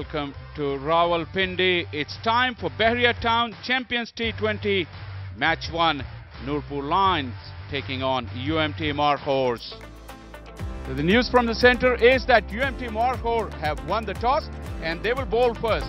welcome to Rawalpindi. It's time for Bahria Town Champions T20 Match 1. Nurpur Lions taking on UMT Markhors. So the news from the centre is that UMT Markhors have won the toss and they will bowl first.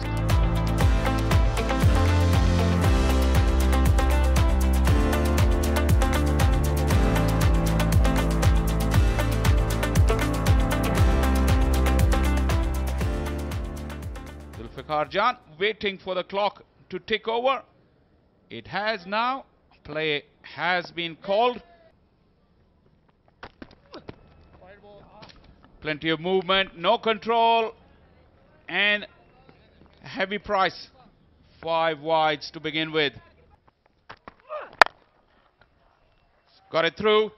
Kharjan waiting for the clock to tick over. It has now. Play has been called. Plenty of movement, no control, and heavy price. 5 wides to begin with. Got it through.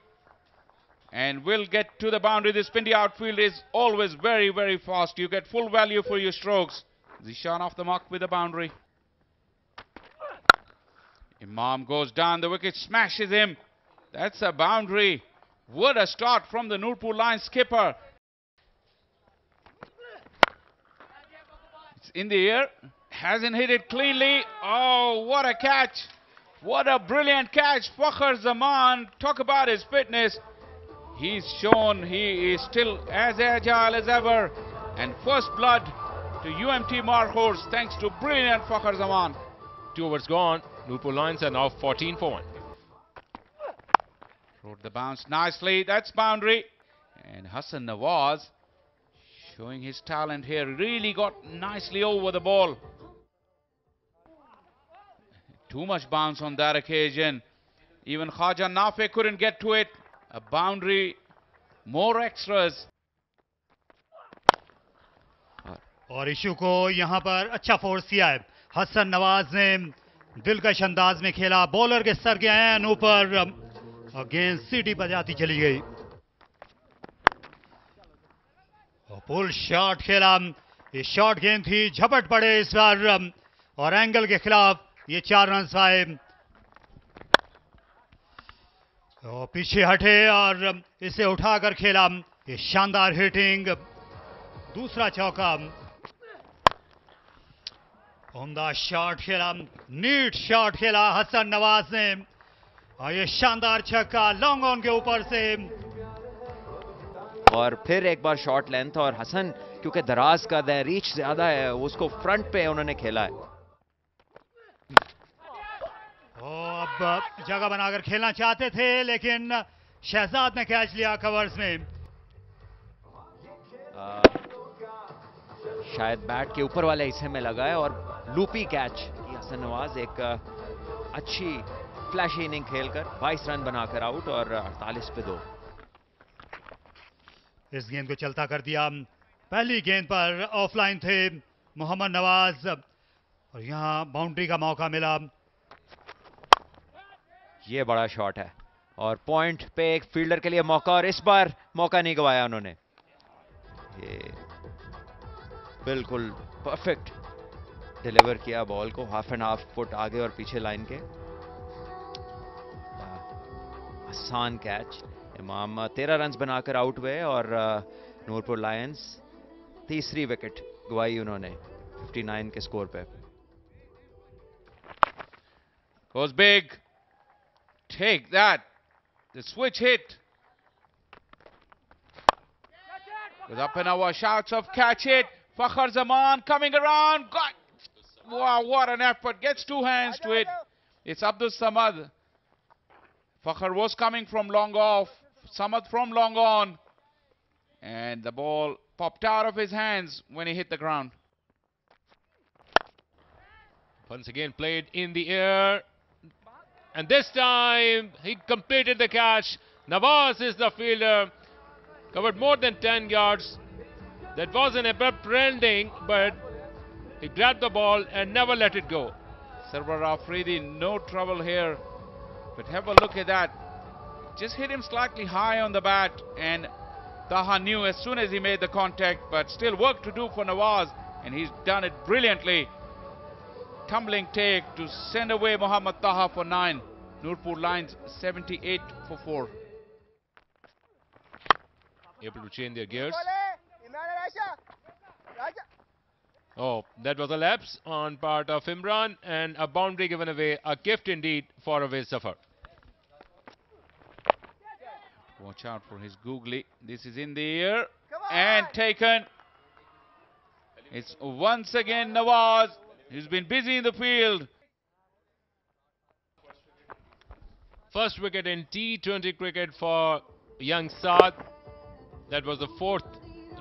And will get to the boundary. The Pindi outfield is always very, very fast. You get full value for your strokes. Zishan off the mark with a boundary. Imam goes down, the wicket smashes him. That's a boundary. What a start from the Nurpur Lions skipper. It's in the air. Hasn't hit it cleanly. Oh, what a catch. What a brilliant catch. Fakhar Zaman, talk about his fitness. He's shown he is still as agile as ever. And first blood to UMT Markhors thanks to brilliant Fakhar Zaman. 2 overs gone. Nurpur Lions are now 14 for 1. Rode the bounce nicely. That's boundary. And Hassan Nawaz showing his talent here. Really got nicely over the ball. Too much bounce on that occasion. Even Khaja Nafe couldn't get to it. A boundary. More extras. और issue को यहां पर अच्छा force किया है हसन नवाज ने दिलकश अंदाज में खेला बॉलर के सर के एन ऊपर गेंद सीटी बजाती चली गई और पुल शॉट खेला ये शॉट गेंद थी झपट पड़े इस बार और एंगल के खिलाफ ये 4 रन आए और पीछे हटे और इसे उठाकर खेला ये शानदार हिटिंग दूसरा चौका उम्दा शॉट खेला नीट शॉट खेला हसन नवाज ने और ये शानदार छक्का लॉन्ग ऑन के ऊपर से और फिर एक बार शॉर्ट लेंथ और हसन क्योंकि दराज का है रीच ज्यादा है उसको फ्रंट पे उन्होंने खेला है अब जगह बनाकर खेलना चाहते थे लेकिन शहजाद ने कैच लिया कवर्स में शायद बैट के ऊपर वाले हिस्से में लगा है और लूपी कैच हसन नवाज एक अच्छी फ्लैश इनिंग खेलकर 22 रन बनाकर आउट और 48 पे 2 इस गेंद को चलता कर दिया पहली गेंद पर ऑफलाइन थे मोहम्मद नवाज और यहां बाउंड्री का मौका मिला ये बड़ा शॉट है और पॉइंट पे एक फील्डर के लिए मौका और इस बार मौका नहीं गवाया उन्होंने ये बिल्कुल परफेक्ट डिलीवर किया बॉल को 1.5 फुट आगे और पीछे लाइन के आसान कैच इमाम 13 रन बनाकर आउट हुए और नूरपुर लायंस तीसरी विकेट गवाई उन्होंने 59 के स्कोर पे Goes big. Take that. The switch hit. Goes up and over. Shouts of catch it. Fakhar Zaman coming around. Got. Wow, what an effort. Gets 2 hands to it. It's Abdul Samad. Fakhar was coming from long off. Samad from long on. And the ball popped out of his hands when he hit the ground. Once again played in the air. And this time he completed the catch. Nawaz is the fielder. Covered more than 10 yards. That was an abrupt ending, but he grabbed the ball and never let it go. Sarwar Afridi, no trouble here. But have a look at that. Just hit him slightly high on the bat. And Taha knew as soon as he made the contact. But still work to do for Nawaz. And he's done it brilliantly. Tumbling take to send away Muhammad Taha for 9. Nurpur Lions 78 for 4. Able to change their gears. Oh, that was a lapse on part of Imran and a boundary given away. A gift indeed for Awais Zafar. Watch out for his googly. This is in the air and taken. It's once again Nawaz. He's been busy in the field. First wicket in T20 cricket for young Saad. That was the fourth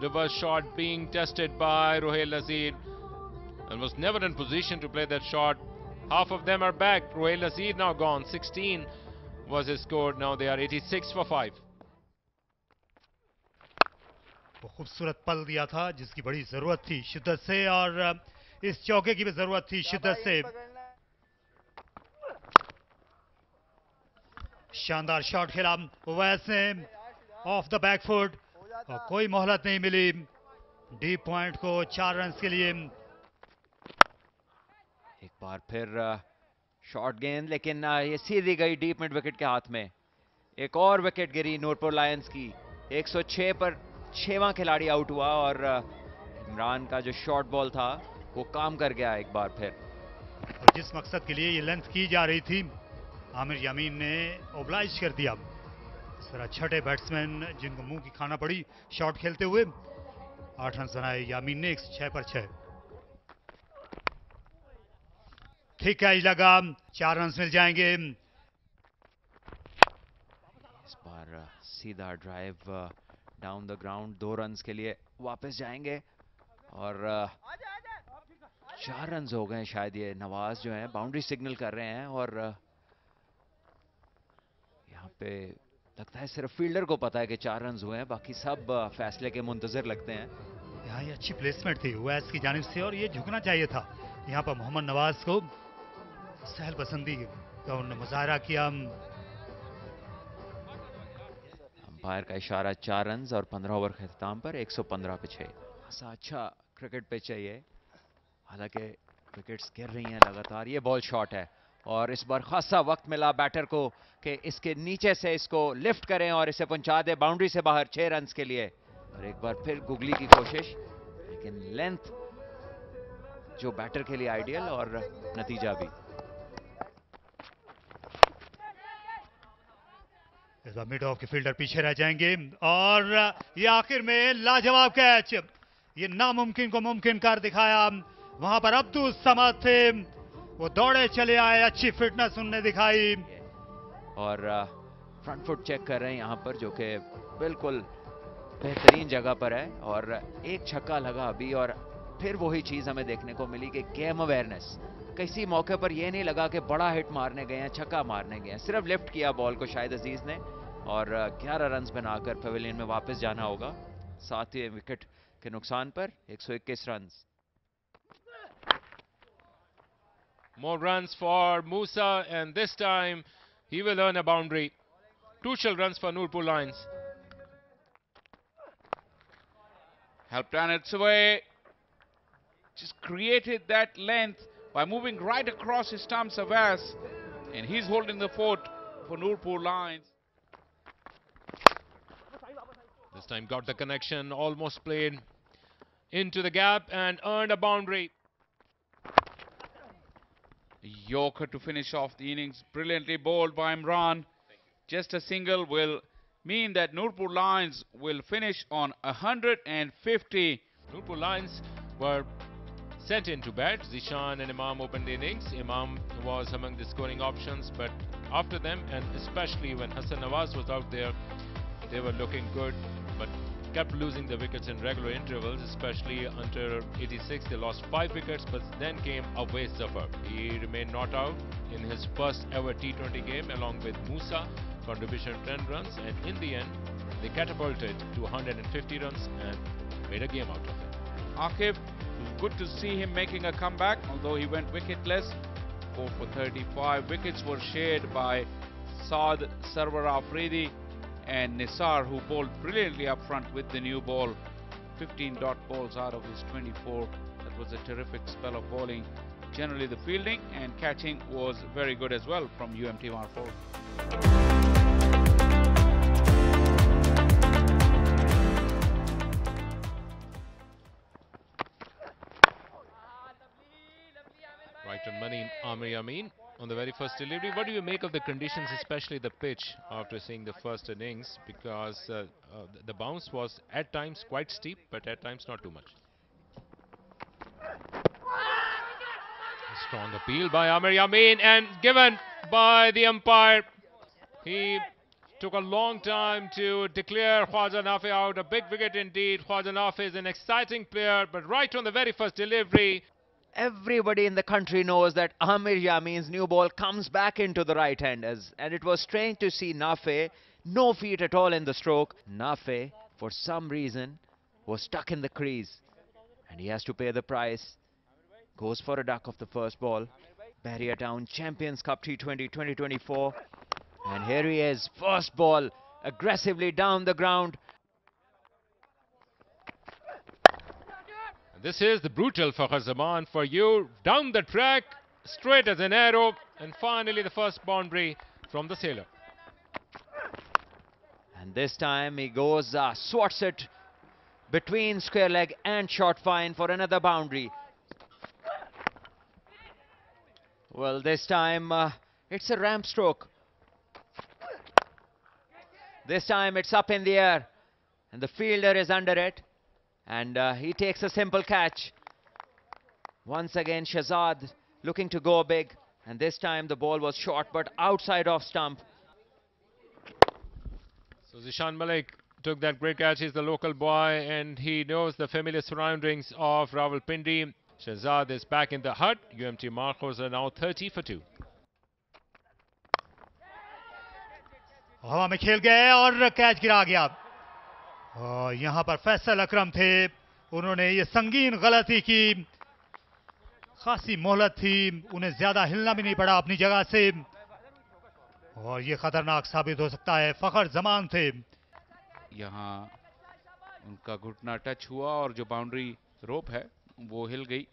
reverse shot being tested by Ruhail Nazir and was never in position to play that shot. Half of them are back. Ruhail Nazir now gone. 16 was his score. Now they are 86 for 5. वो खूबसूरत पल दिया था जिसकी बड़ी जरूरत थी शिद्दत से, और इस चौके की भी जरूरत थी शिद्दत से। शानदार शॉट खेला ओवैस ने ऑफ द बैक फुट और कोई मोहलत नहीं मिली डीप पॉइंट को 4 रन के लिए। एक बार फिर शॉर्ट गेंद, लेकिन ये सीधी गई डीप मिड विकेट के हाथ में। एक और विकेट गिरी नूरपुर लायंस की। 106 पर 6वां खिलाड़ी आउट हुआ और इमरान का जो शॉर्ट बॉल था वो काम कर गया एक बार फिर। और जिस मकसद के लिए ये लेंथ की जा रही थी आमिर यामीन ने ओब्लाइज कर दिया। इस तरह छठे बैट्समैन जिनको मुंह की खाना पड़ी शॉट खेलते हुए। 8 रन बनाए यामीन ने 106 पर 6। ठीक कैच लगा, 4 रन मिल जाएंगे। इस बार सीधा drive down the ground, 2 run के लिए वापस जाएंगे और 4 रन हो गए शायद। ये नवाज जो है बाउंड्री सिग्नल कर रहे हैं और यहाँ पे लगता है सिर्फ फील्डर को पता है कि 4 रन हुए हैं, बाकी सब फैसले के मुंतजर लगते हैं। यहाँ ये अच्छी प्लेसमेंट थी ओवैस की जानिब से और ये झुकना चाहिए था। यहाँ पर मोहम्मद नवाज को सहल पसंदी का उन्होंने मुजाहरा किया। अंपायर का इशारा 4 रन और 15 ओवर के अख्ताम पर 115 पे 6। ऐसा अच्छा क्रिकेट पे चाहिए, हालांकि विकेट्स गिर रही हैं लगातार। ये बॉल शॉट है और इस बार खासा वक्त मिला बैटर को कि इसके नीचे से इसको लिफ्ट करें और इसे पहुंचा दे बाउंड्री से बाहर 6 रन के लिए। और एक बार फिर गुगली की कोशिश, लेकिन लेंथ जो बैटर के लिए आइडियल और नतीजा भी। इस बार मिड ऑफ के फील्डर पीछे रह जाएंगे और ये आखिर में लाजवाब कैच। ये नामुमकिन को मुमकिन कर दिखाया। वहां पर अब्दुल समद थे, वो दौड़े चले आए, अच्छी फिटनेस उनने दिखाई और फ्रंट फुट चेक कर रहे हैं यहां पर, जो कि बिल्कुल बेहतरीन जगह पर है। और एक छक्का लगा अभी और फिर वही चीज हमें देखने को मिली कि गेम अवेयरनेस। किसी मौके पर यह नहीं लगा कि बड़ा हिट मारने गए हैं, छक्का मारने गए हैं, सिर्फ लिफ्ट किया बॉल को शाहिद अजीज ने और 11 रन बनाकर पवेलियन में वापस जाना होगा 7वें विकेट के नुकसान पर 121 run. More runs for Musa and this time he will earn a boundary. Crucial runs for Nurpur Lions. Helped on its way. Just created that length by moving right across his stumps of Awais, and he's holding the fort for Nurpur Lions. This time got the connection, almost played into the gap and earned a boundary. Yorker to finish off the innings, brilliantly bowled by Imran. Just a single will mean that Nurpur Lions will finish on 150. Nurpur Lions were sent into bat. Zishan and Imam opened the innings. Imam was among the scoring options, but after them, and especially when Hassan Nawaz was out there, they were looking good, but kept losing the wickets in regular intervals, especially under 86. They lost 5 wickets, but then came Awais Zafar. He remained not out in his first ever T20 game along with Musa, contribution 10 runs, and in the end, they catapulted to 150 runs and made a game out of it. Akif, good to see him making a comeback, although he went wicketless. 4 for 35. Wickets were shared by Saad, Sarwar Afridi and Nisar, who bowled brilliantly up front with the new ball. 15 dot balls out of his 24. That was a terrific spell of bowling. Generally the fielding and catching was very good as well from UMT Markhors. Right on money, Amir Amin on the very first delivery. What do you make of the conditions, especially the pitch, after seeing the first innings? Because the bounce was at times quite steep, but at times not too much. A strong appeal by Amir Amin and given by the umpire. He took a long time to declare Khwaja Nafi out. A big wicket indeed. Khwaja Nafi is an exciting player, but right on the very first delivery. Everybody in the country knows that Amir Yamin's new ball comes back into the right hand, and it was strange to see Nafe, no feet at all in the stroke. Nafe, for some reason, was stuck in the crease, and he has to pay the price. Goes for a duck of the first ball. Bahria Town Champions Cup T20 2024, and here he is, first ball, aggressively down the ground. This is the brutal Fakhar Zaman for you. Down the track, straight as an arrow. And finally the first boundary from the sailor. And this time he goes, swats it between square leg and short fine for another boundary. Well, this time it's a ramp stroke. This time it's up in the air and the fielder is under it. And he takes a simple catch. Once again, Shahzad looking to go big. And this time the ball was short but outside off stump. So Zishan Malik took that great catch. He's the local boy and he knows the familiar surroundings of Rawalpindi. Shahzad is back in the hut. UMT Markhors are now 30 for 2. हवा में खेल गए और catch गिरा गया। और यहां पर फैसल अकरम थे, उन्होंने ये संगीन गलती की। खासी मोहलत थी, उन्हें ज्यादा हिलना भी नहीं पड़ा अपनी जगह से और ये खतरनाक साबित हो सकता है। फखर जमान थे, यहां उनका घुटना टच हुआ और जो बाउंड्री रोप है वो हिल गई।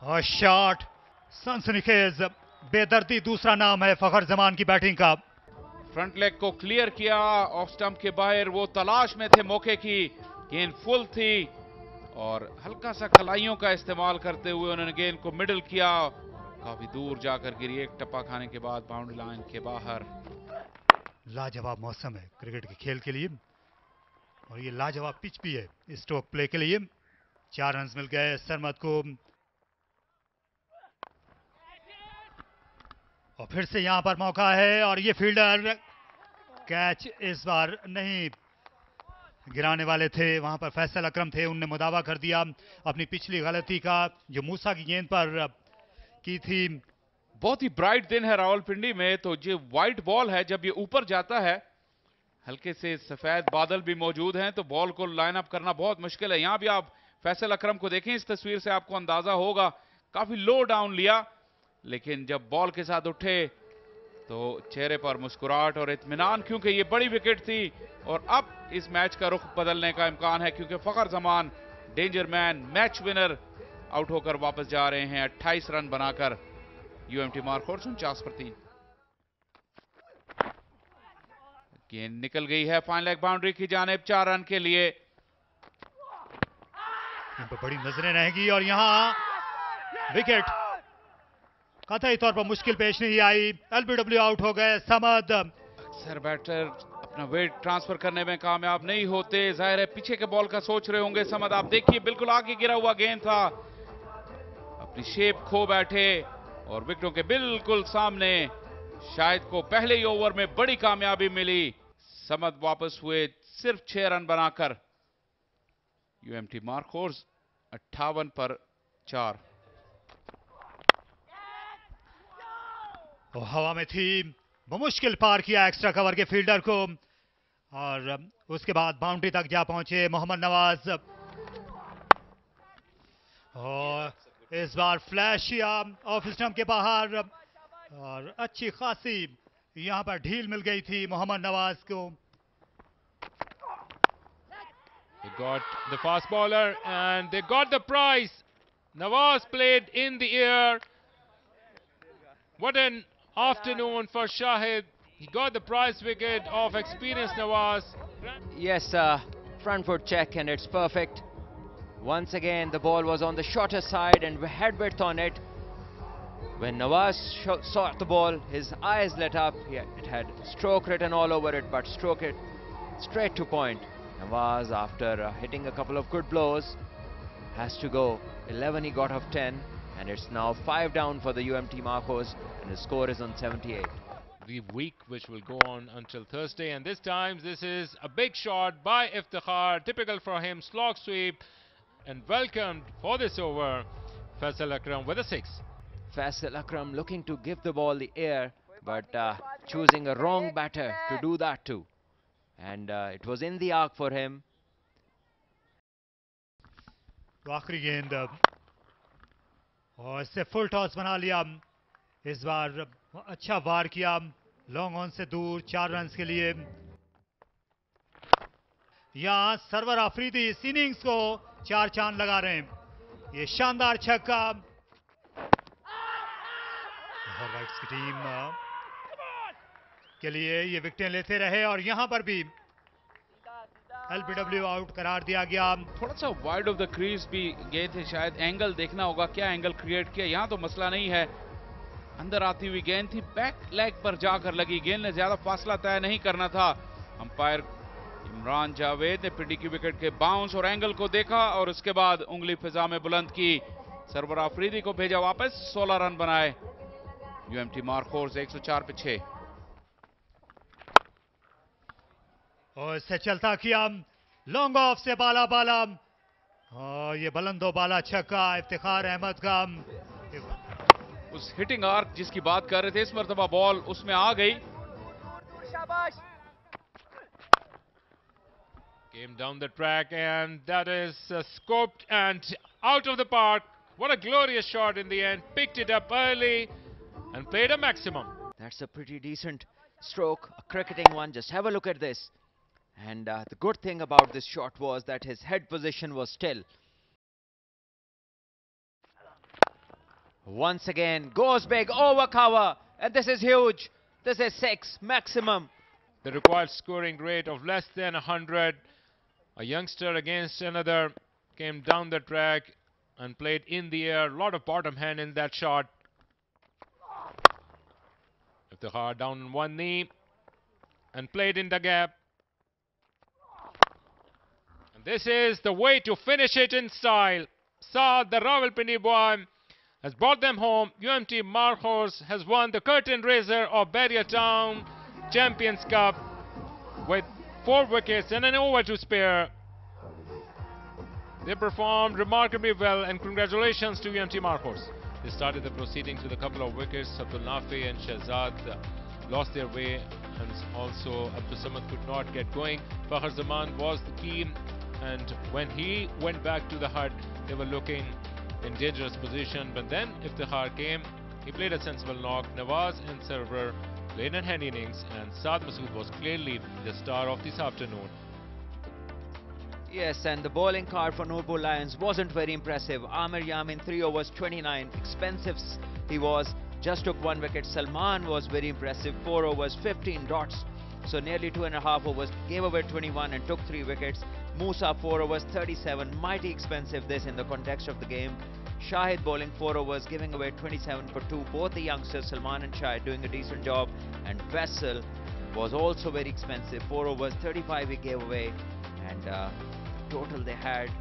और शॉट सनसनीखेज, बेदर्दी दूसरा नाम है फखर जमान की बैटिंग का। फ्रंट लेग को क्लियर किया ऑफ स्टंप के बाहर, वो तलाश में थे मौके की। गेंद फुल थी और हल्का सा कलाइयों का इस्तेमाल करते हुए उन्होंने गेंद को मिडल किया। काफी दूर जाकर गिरी, एक टप्पा खाने के बाद बाउंड्री लाइन के बाहर। लाजवाब मौसम है क्रिकेट के खेल के लिए और ये लाजवाब पिच भी है स्ट्रोक प्ले के लिए। 4 रन मिल गए सरमद को और फिर से यहां पर मौका है और ये फील्डर कैच इस बार नहीं गिराने वाले थे। वहां पर फैसल अकरम थे, उनने मुदावा कर दिया अपनी पिछली गलती का जो मूसा की गेंद पर की थी। बहुत ही ब्राइट दिन है रावलपिंडी में, तो ये वाइट बॉल है, जब ये ऊपर जाता है हल्के से सफेद बादल भी मौजूद हैं तो बॉल को लाइन अप करना बहुत मुश्किल है। यहां भी आप फैसल अकरम को देखें, इस तस्वीर से आपको अंदाजा होगा काफी लो डाउन लिया, लेकिन जब बॉल के साथ उठे तो चेहरे पर मुस्कुराहट और इत्मीनान, क्योंकि ये बड़ी विकेट थी और अब इस मैच का रुख बदलने का इम्कान है क्योंकि Fakhar Zaman danger man match winner out होकर वापस जा रहे हैं 28 रन बनाकर। यूएमटी मार्कोर्स 49 पर 3। गेंद निकल गई है फाइन लेग बाउंड्री की जानिब 4 रन के लिए। इन पर बड़ी नजरें रहेंगी और यहां विकेट कतई तौर पर मुश्किल पेश नहीं आई। एलबीडब्ल्यू आउट हो गए समद। अक्सर बैटर अपना वेट ट्रांसफर करने में कामयाब नहीं होते, जाहिर है पीछे के बॉल का सोच रहे होंगे समद। आप देखिए बिल्कुल आगे गिरा हुआ गेंद था, अपनी शेप खो बैठे और विकेटों के बिल्कुल सामने शायद को पहले ही ओवर में बड़ी कामयाबी मिली। समद वापस हुए सिर्फ 6 रन बनाकर। यूएमटी मार्कोर्स 58 पर 4। वो हवा में थी, वो मुश्किल पार किया एक्स्ट्रा कवर के फील्डर को और उसके बाद बाउंड्री तक जा पहुंचे मोहम्मद नवाज। और इस बार फ्लैश किया ऑफ स्टंप के बाहर और अच्छी खासी यहां पर ढील मिल गई थी मोहम्मद नवाज को। They got the fast bowler and they got the prize. Nawaz played in the air. What an afternoon for Shahid. He got the prize wicket of experienced Nawaz. Yes, front foot check and it's perfect. Once again, the ball was on the shorter side and head width on it. When Nawaz saw the ball, his eyes lit up. It had stroke written all over it, but stroke it straight to point. Nawaz, after hitting a couple of good blows, has to go. 11 he got of 10, and it's now 5 down for the UMT Markhors, and his score is on 78. The week which will go on until Thursday, and this time this is a big shot by Iftikhar, typical for him, slog sweep, and welcomed for this over Faisal Akram with a 6. Faisal Akram looking to give the ball the air, but choosing a wrong batter to do that too, and it was in the arc for him. तो आखिरी गेंद और इससे full toss बना लिया. इस बार अच्छा वार किया, लॉन्ग ऑन से दूर 4 रन्स के लिए. यहां सरवर आफरीदी इस इनिंग्स को 4 चांद लगा रहे हैं. ये शानदार छक्का. राइट्स की टीम के लिए ये विकेटें लेते रहे, और यहां पर भी एलबीडब्ल्यू आउट करार दिया गया. थोड़ा सा वाइड ऑफ द क्रीज भी गए थे, शायद एंगल देखना होगा, क्या एंगल क्रिएट किया. यहां तो मसला नहीं है, अंदर आती हुई गेंद थी, बैक लेग पर जाकर लगी. गेंद ने ज्यादा फासला तय नहीं करना था. अंपायर इमरान जावेद ने पिंडी की विकेट के बाउंस और एंगल को देखा और उसके बाद उंगली फिजा में बुलंद की. सरवर आफरीदी को भेजा वापस. 16 रन बनाए यूएमटी मार्कोर्स 104 पे 6. और इससे चलता किया लॉन्ग ऑफ से बाला बाला, और ये बुलंदो बाला छक्का इफ्तिखार अहमद का. उस हिटिंग आर्क जिसकी बात कर रहे थे, इस मर्तबा बॉल उसमें आ गई. Came down the track, and that is scoped and out of the park. What a glorious shot in the end. Picked it up early and played a maximum. That's a pretty decent stroke, a cricketing one. Just have a look at this. And the good thing about this shot was that his head position was still. Once again, goes big, over cover, and this is huge. This is 6, maximum. The required scoring rate of less than 100. A youngster against another came down the track and played in the air. A lot of bottom hand in that shot. Iftikhar down on one knee and played in the gap. And this is the way to finish it in style. Saad, the Rawalpindi boy, has brought them home. UMT Markhors has won the curtain raiser of Bahria Town Champions Cup with 4 wickets and an over to spare. They performed remarkably well, and congratulations to UMT Markhors. They started the proceedings with a couple of wickets. Abdul Nafi and Shahzad lost their way, and also Abdul Samad could not get going. Fakhar Zaman was the key, and when he went back to the hut, they were looking in dangerous position. But then Iftikhar came, he played a sensible knock. Nawaz and Sarwar played an hand innings, and Saad Masood was clearly the star of this afternoon. Yes, and the bowling card for Nurpur Lions wasn't very impressive. Amir Yamin 3 overs 29, expensive he was, just took 1 wicket. Salman was very impressive, 4 overs 15 dots, so nearly 2.5 overs, gave away 21 and took 3 wickets. Musa 4 overs 37, mighty expensive this in the context of the game. Shahid bowling 4 overs, giving away 27 for 2. Both the youngsters, Salman and Shahid, doing a decent job. And Vessel was also very expensive, 4 overs 35 he gave away, and total they had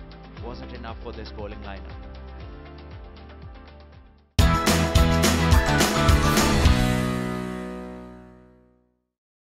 wasn't enough for this bowling lineup.